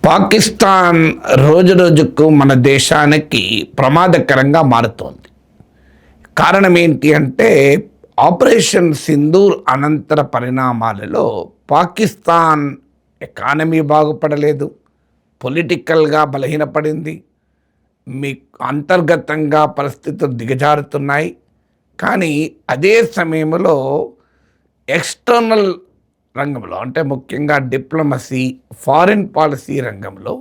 పాకిస్తాన్ రోజురోజుకు మన దేశానికి ప్రమాదకరంగా మారుతోంది. కారణం ఏంటి అంటే ఆపరేషన్ సింధూర్ అనంతర పరిణామాలలో పాకిస్తాన్ ఎకానమీ బాగుపడలేదు, పొలిటికల్గా బలహీనపడింది, మీ అంతర్గతంగా పరిస్థితులు దిగజారుతున్నాయి. కానీ అదే సమయంలో ఎక్స్టర్నల్ రంగంలో అంటే ముఖ్యంగా డిప్లొమసీ, ఫారిన్ పాలసీ రంగంలో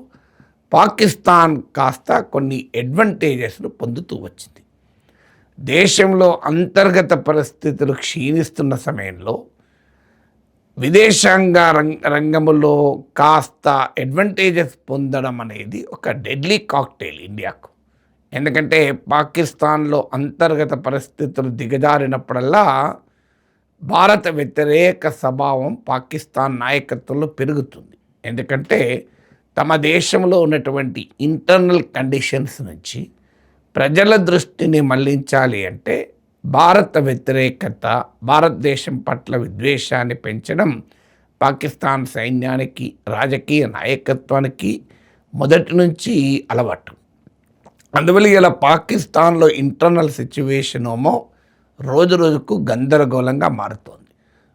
పాకిస్తాన్ కాస్త కొన్ని అడ్వాంటేజెస్ను పొందుతూ వచ్చింది. దేశంలో అంతర్గత పరిస్థితులు క్షీణిస్తున్న సమయంలో విదేశాంగ రంగంలో కాస్త అడ్వాంటేజెస్ పొందడం అనేది ఒక డెడ్లీ కాక్టైల్ ఇండియాకు. ఎందుకంటే పాకిస్తాన్లో అంతర్గత పరిస్థితులు దిగజారినప్పుడల్లా భారత వ్యతిరేక స్వభావం పాకిస్తాన్ నాయకత్వంలో పెరుగుతుంది. ఎందుకంటే తమ దేశంలో ఉన్నటువంటి ఇంటర్నల్ కండిషన్స్ నుంచి ప్రజల దృష్టిని మళ్లించాలి అంటే భారత వ్యతిరేకత, భారతదేశం పట్ల విద్వేషాన్ని పెంచడం పాకిస్తాన్ సైన్యానికి, రాజకీయ నాయకత్వానికి మొదటి నుంచి అలవాటు. అందువల్ల ఇలా పాకిస్తాన్లో ఇంటర్నల్ సిచ్యువేషన్ ఏమో రోజు రోజుకు గందరగోళంగా మారుతోంది.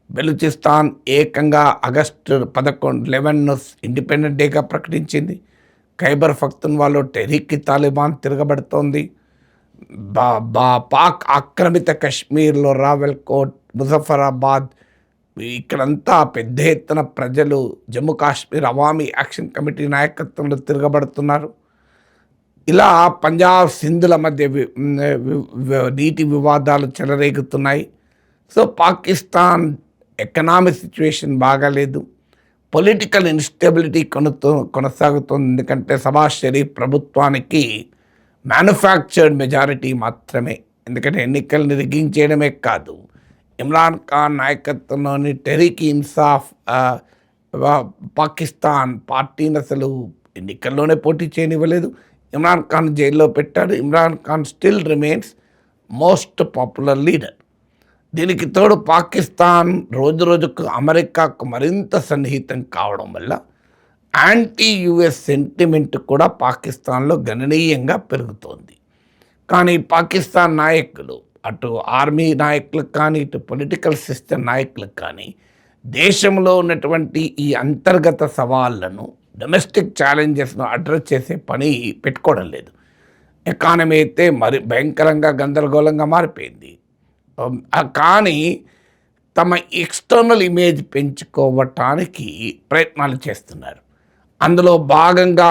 బెలూచిస్తాన్ ఏకంగా ఆగస్టు 11 ఇండిపెండెంట్ డేగా ప్రకటించింది. ఖైబర్ పఖ్తూన్వాలో టెహ్రీక్ తాలిబాన్ తిరగబడుతోంది. పాక్ ఆక్రమిత కశ్మీర్లో రావెల్కోట్, ముజఫరాబాద్ ఇక్కడంతా పెద్ద ఎత్తున ప్రజలు జమ్మూ కాశ్మీర్ అవామీ యాక్షన్ కమిటీ నాయకత్వంలో తిరగబడుతున్నారు. ఇలా పంజాబ్, సింధుల మధ్య నీటి వివాదాలు చెలరేగుతున్నాయి. సో పాకిస్తాన్ ఎకనామిక్ సిచ్యువేషన్ బాగాలేదు, పొలిటికల్ ఇన్స్టెబిలిటీ కొనసాగుతుంది. ఎందుకంటే షబాజ్ షరీఫ్ ప్రభుత్వానికి మ్యానుఫ్యాక్చర్డ్ మెజారిటీ మాత్రమే. ఎందుకంటే ఎన్నికలను రిగ్గింగ్ చేయడమే కాదు, ఇమ్రాన్ ఖాన్ నాయకత్వంలోని టెహ్రీక్ ఇన్సాఫ్ పాకిస్తాన్ పార్టీని అసలు ఎన్నికల్లోనే పోటీ చేయనివ్వలేదు. ఇమ్రాన్ ఖాన్ జైల్లో పెట్టాడు. Imran Khan still remains most popular leader. దీనికి తోడు పాకిస్తాన్ రోజు రోజుకు అమెరికాకు మరింత సన్నిహితం కావడం వల్ల యాంటీ యుఎస్ సెంటిమెంట్ కూడా పాకిస్తాన్లో గణనీయంగా పెరుగుతోంది. కానీ పాకిస్తాన్ నాయకులు, అటు ఆర్మీ నాయకులకు కానీ, ఇటు పొలిటికల్ సిస్టమ్ నాయకులకు కానీ దేశంలో ఉన్నటువంటి ఈ అంతర్గత సవాళ్లను, డొమెస్టిక్ ఛాలెంజెస్ను అడ్రస్ చేసే పని పెట్టుకోవడం లేదు. ఎకానమీ అయితే మరి భయంకరంగా గందరగోళంగా మారిపోయింది. కానీ తమ ఎక్స్టర్నల్ ఇమేజ్ పెంచుకోవటానికి ప్రయత్నాలు చేస్తున్నారు. అందులో భాగంగా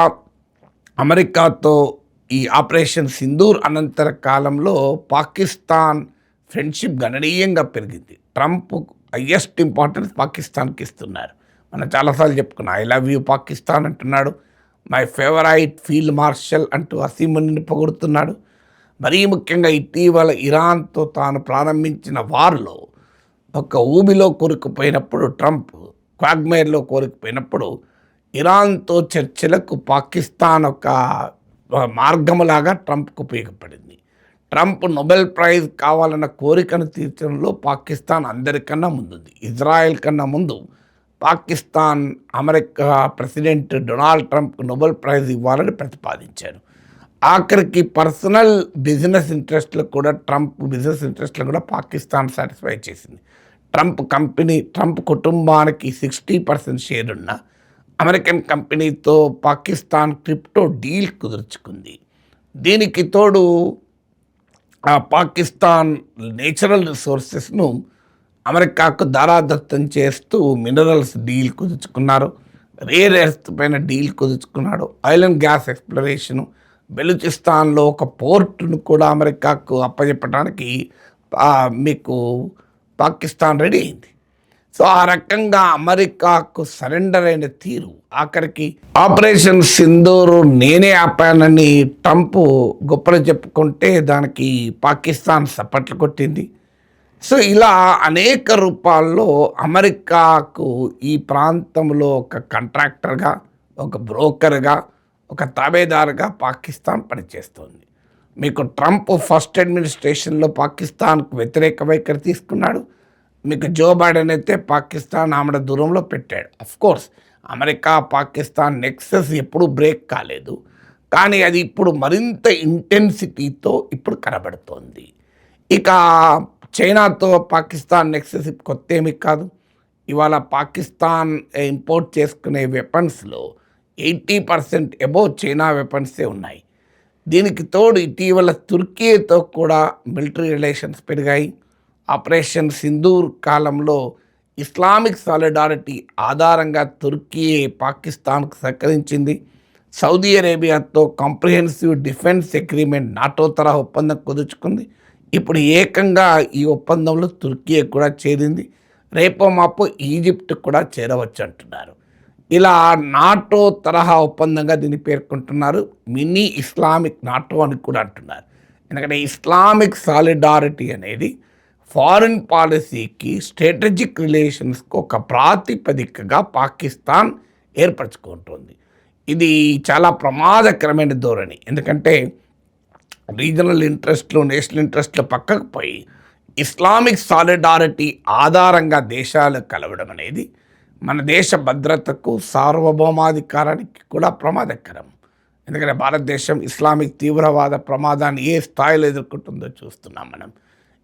అమెరికాతో ఈ ఆపరేషన్ సింధూర్ అనంతర కాలంలో పాకిస్తాన్ ఫ్రెండ్షిప్ గణనీయంగా పెరిగింది. ట్రంప్ హయ్యెస్ట్ ఇంపార్టెన్స్ పాకిస్తాన్కి ఇస్తున్నారు. మనం చాలాసార్లు చెప్పుకున్నాం, ఐ లవ్ యూ పాకిస్తాన్ అంటున్నాడు. మై ఫేవరైట్ ఫీల్డ్ మార్షల్ అంటూ అసీముని పొగుడుతున్నాడు. మరీ ముఖ్యంగా ఇటీవల ఇరాన్తో తాను ప్రారంభించిన వార్లో ఒక ఊబిలో కూరుకుపోయినప్పుడు, ట్రంప్ క్వాగ్మైర్లో కూరుకుపోయినప్పుడు ఇరాన్తో చర్చలకు పాకిస్తాన్ ఒక మార్గములాగా ట్రంప్కు ఉపయోగపడింది. ట్రంప్ నోబెల్ ప్రైజ్ కావాలన్న కోరికను తీర్చడంలో పాకిస్తాన్ అందరికన్నా ముందుంది. ఇజ్రాయెల్ కన్నా ముందు Pakistan America president Donald Trump Nobel prize ఇవ్వాలని ప్రతిపాదించారు. ఆఖరికి పర్సనల్ బిజినెస్ ఇంట్రెస్ట్లు కూడా, ట్రంప్ బిజినెస్ ఇంట్రెస్ట్లు కూడా పాకిస్తాన్ సాటిస్ఫై చేసింది. ట్రంప్ కుటుంబానికి 60% షేర్ ఉన్న అమెరికన్ కంపెనీతో పాకిస్తాన్ క్రిప్టో డీల్ కుదుర్చుకుంది. దీనికి తోడు పాకిస్తాన్ నేచురల్ రిసోర్సెస్ను అమెరికాకు దారాదత్తం చేస్తూ మినరల్స్ డీల్ కుదుర్చుకున్నారు. రేర్ ఎర్త్ పైన డీల్ కుదుర్చుకున్నాడు. ఆయిల్ అండ్ గ్యాస్ ఎక్స్ప్లోరేషను, బెలూచిస్తాన్లో ఒక పోర్టును కూడా అమెరికాకు అప్పచెప్పడానికి మీకు పాకిస్తాన్ రెడీ అయింది. సో ఆ రకంగా అమెరికాకు సరెండర్ అయిన తీరు, ఆఖరికి ఆపరేషన్ సింధూర్ నేనే ఆపానని ట్రంప్ గొప్పలు చెప్పుకుంటే దానికి పాకిస్తాన్ సపట్లు కొట్టింది. సో ఇలా అనేక రూపాల్లో అమెరికాకు ఈ ప్రాంతంలో ఒక కాంట్రాక్టర్గా, ఒక బ్రోకర్గా, ఒక తాబేదారుగా పాకిస్తాన్ పనిచేస్తుంది. మీకు ట్రంప్ ఫస్ట్ అడ్మినిస్ట్రేషన్లో పాకిస్తాన్కు వ్యతిరేక వైఖరి తీసుకున్నాడు. మీకు జో బైడెన్ అయితే పాకిస్తాన్ ఆమెడ దూరంలో పెట్టాడు. అఫ్కోర్స్ అమెరికా పాకిస్తాన్ నెక్సస్ ఎప్పుడూ బ్రేక్ కాలేదు. కానీ అది ఇప్పుడు మరింత ఇంటెన్సిటీతో ఇప్పుడు కనబడుతోంది. ఇక చైనాతో పాకిస్తాన్ నెక్సస్ కొత్తేమీ కాదు. ఇవాళ పాకిస్తాన్ ఇంపోర్ట్ చేసుకునే వెపన్స్‌లో 80% అబోవ్ చైనా వెపన్సే ఉన్నాయి. దీనికి తోడు ఇటీవల తుర్కీతో కూడా మిలిటరీ రిలేషన్స్ పెరిగాయి. ఆపరేషన్ సింధూర్ కాలంలో ఇస్లామిక్ సాలిడారిటీ ఆధారంగా తుర్కీ పాకిస్తాన్కు సహకరించింది. సౌదీ అరేబియాతో కాంప్రిహెన్సివ్ డిఫెన్స్ అగ్రీమెంట్ నాటో తరహా ఒప్పందం కుదుర్చుకుంది. ఇప్పుడు ఏకంగా ఈ ఒప్పందంలో తుర్కీ కూడా చేరింది. రేపో మాపో ఈజిప్ట్ కూడా చేరవచ్చు అంటున్నారు. ఇలా నాటో తరహా ఒప్పందంగా దీన్ని పేర్కొంటున్నారు. మినీ ఇస్లామిక్ నాటో అని కూడా అంటున్నారు. ఎందుకంటే ఇస్లామిక్ సాలిడారిటీ అనేది ఫారిన్ పాలసీకి స్ట్రాటజిక్ రిలేషన్స్కి ఒక ప్రాతిపదికగా పాకిస్తాన్ ఏర్పరచుకుంటుంది. ఇది చాలా ప్రమాదకరమైన ధోరణి. ఎందుకంటే రీజనల్ ఇంట్రెస్ట్లు, నేషనల్ ఇంట్రెస్ట్లు పక్కకు పోయి ఇస్లామిక్ సాలిడారిటీ ఆధారంగా దేశాలు కలవడం అనేది మన దేశ భద్రతకు, సార్వభౌమాధికారానికి కూడా ప్రమాదకరం. ఎందుకంటే భారతదేశం ఇస్లామిక్ తీవ్రవాద ప్రమాదాన్ని ఏ స్థాయిలో ఎదుర్కొంటుందో చూస్తున్నాం మనం.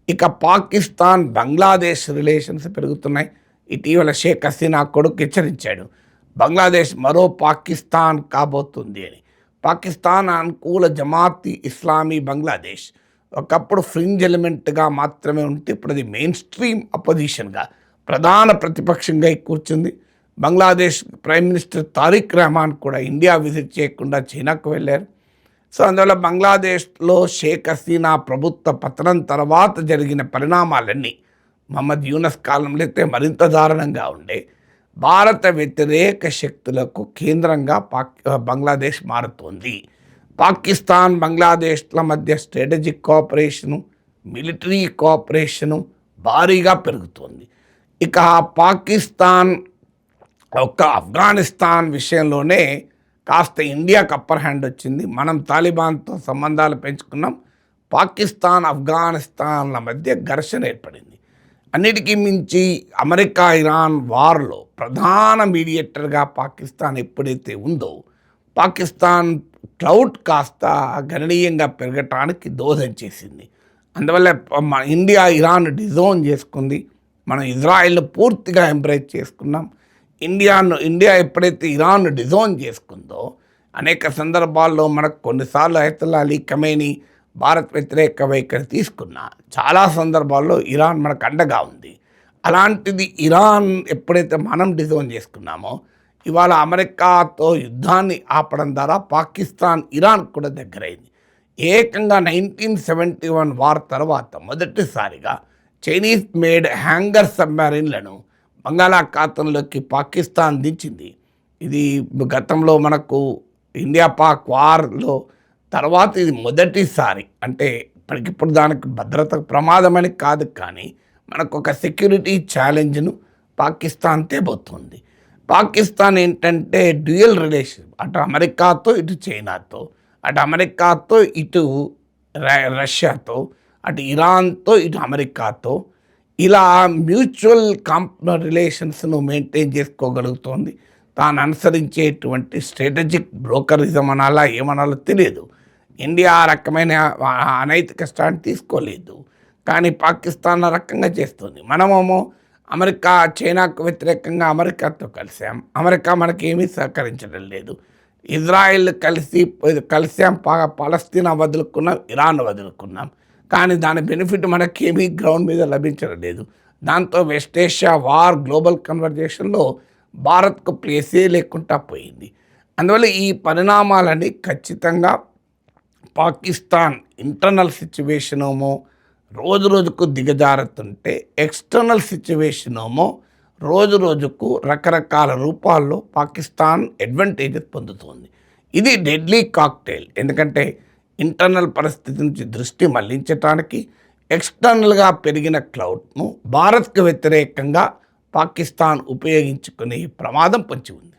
ఇక పాకిస్తాన్, బంగ్లాదేశ్ రిలేషన్స్ పెరుగుతున్నాయి. ఇటీవల షేక్ హసీనా కొడుకు హెచ్చరించాడు, బంగ్లాదేశ్ మరో పాకిస్తాన్ కాబోతుంది అని. పాకిస్తాన్ అనుకూల జమాతీ ఇస్లామీ బంగ్లాదేశ్ ఒకప్పుడు ఫ్రింజ్ ఎలిమెంట్గా మాత్రమే ఉంటే ఇప్పుడు అది మెయిన్ స్ట్రీమ్ అపోజిషన్గా, ప్రధాన ప్రతిపక్షంగా కూర్చుంది. బంగ్లాదేశ్ ప్రైమ్ మినిస్టర్ తారిక్ రెహమాన్ కూడా ఇండియా విజిట్ చేయకుండా చైనాకు వెళ్ళారు. సో అందువల్ల బంగ్లాదేశ్లో షేక్ హసీనా ప్రభుత్వ పతనం తర్వాత జరిగిన పరిణామాలన్నీ మహమ్మద్ యూనస్ కాలంలో అయితే మరింత దారుణంగా ఉండే. భారత వ్యతిరేక శక్తులకు కేంద్రంగా బంగ్లాదేశ్ మారుతోంది. పాకిస్తాన్, బంగ్లాదేశ్ల మధ్య స్ట్రాటజిక్ కోఆపరేషను, మిలిటరీ కోఆపరేషను భారీగా పెరుగుతోంది. ఇక పాకిస్తాన్ ఒక ఆఫ్ఘనిస్తాన్ విషయంలోనే కాస్త ఇండియాకు అప్పర్ హ్యాండ్ వచ్చింది. మనం తాలిబాన్తో సంబంధాలు పెంచుకున్నాం. పాకిస్తాన్, ఆఫ్ఘనిస్తాన్ల మధ్య ఘర్షణ ఏర్పడింది. అన్నిటికీ మించి అమెరికా ఇరాన్ వార్లో ప్రధాన మీడియేటర్గా పాకిస్తాన్ ఎప్పుడైతే ఉందో, పాకిస్తాన్ క్లౌడ్ కాస్త గణనీయంగా పెరగటానికి దోహదం చేసింది. అందువల్ల ఇండియా ఇరాన్ డిజోన్ చేసుకుంది. మనం ఇజ్రాయెల్ను పూర్తిగా ఎంబ్రేజ్ చేసుకున్నాం. ఇండియా ఎప్పుడైతే ఇరాన్ డిజోన్ చేసుకుందో, అనేక సందర్భాల్లో మనకు కొన్నిసార్లు అయతుల్లా అలీ ఖమేనీ భారత్ వ్యతిరేక వైఖరి తీసుకున్నా, చాలా సందర్భాల్లో ఇరాన్ మనకు అండగా ఉంది. అలాంటిది ఇరాన్ ఎప్పుడైతే మనం డిజోన్ చేసుకున్నామో, ఇవాళ అమెరికాతో యుద్ధాన్ని ఆపడం ద్వారా పాకిస్తాన్ ఇరాన్ కూడా దగ్గరైంది. ఏకంగా 1971 వార్ తర్వాత మొదటిసారిగా చైనీస్ మేడ్ హ్యాంగర్ సబ్మెరైన్లను బంగాళాఖాతంలోకి పాకిస్తాన్ దించింది. ఇది గతంలో మనకు ఇండియా పాక్ వార్లో తర్వాత ఇది మొదటిసారి. అంటే ఇప్పటికిప్పుడు దానికి భద్రత ప్రమాదమని కాదు, కానీ మనకు ఒక సెక్యూరిటీ ఛాలెంజ్ను పాకిస్తాన్ తేబోతుంది. పాకిస్తాన్ ఏంటంటే డ్యూయల్ రిలేషన్, అటు అమెరికాతో ఇటు చైనాతో, అటు అమెరికాతో ఇటు రష్యాతో, అటు ఇరాన్తో ఇటు అమెరికాతో, ఇలా మ్యూచువల్ రిలేషన్స్ను మెయింటైన్ చేసుకోగలుగుతోంది. తాను అనుసరించేటువంటి స్ట్రాటజిక్ బ్రోకరిజం అనాలా ఏమనాలో తెలియదు. ఇండియా ఆ రకమైన అనైతిక స్టాండ్ తీసుకోలేదు, కానీ పాకిస్తాన్ ఆ రకంగా చేస్తుంది. మనమేమో అమెరికా, చైనాకు వ్యతిరేకంగా అమెరికాతో కలిసాం. అమెరికా మనకేమీ సహకరించడం లేదు. ఇజ్రాయెల్ కలిసాం, పాలస్తీనా వదులుకున్నాం, ఇరాన్ వదులుకున్నాం. కానీ దాని బెనిఫిట్ మనకేమీ గ్రౌండ్ మీద లభించడం లేదు. దాంతో వెస్ట్ ఏషియా వార్ గ్లోబల్ కన్వర్జేషన్లో భారత్కు ప్లేసే లేకుండా పోయింది. అందువల్ల ఈ పరిణామాలని ఖచ్చితంగా పాకిస్తాన్ ఇంటర్నల్ సిచ్యువేషన్ ఏమో రోజు రోజుకు దిగజారుతుంటే, ఎక్స్టర్నల్ సిచ్యువేషన్ ఏమో రోజు రోజుకు రకరకాల రూపాల్లో పాకిస్తాన్ అడ్వాంటేజెస్ పొందుతుంది. ఇది డెడ్లీ కాక్టైల్. ఎందుకంటే ఇంటర్నల్ పరిస్థితి నుంచి దృష్టి మళ్లించడానికి ఎక్స్టర్నల్గా పెరిగిన క్లౌడ్ను భారత్కు వ్యతిరేకంగా పాకిస్తాన్ ఉపయోగించుకునే ప్రమాదం పొంచి ఉంది.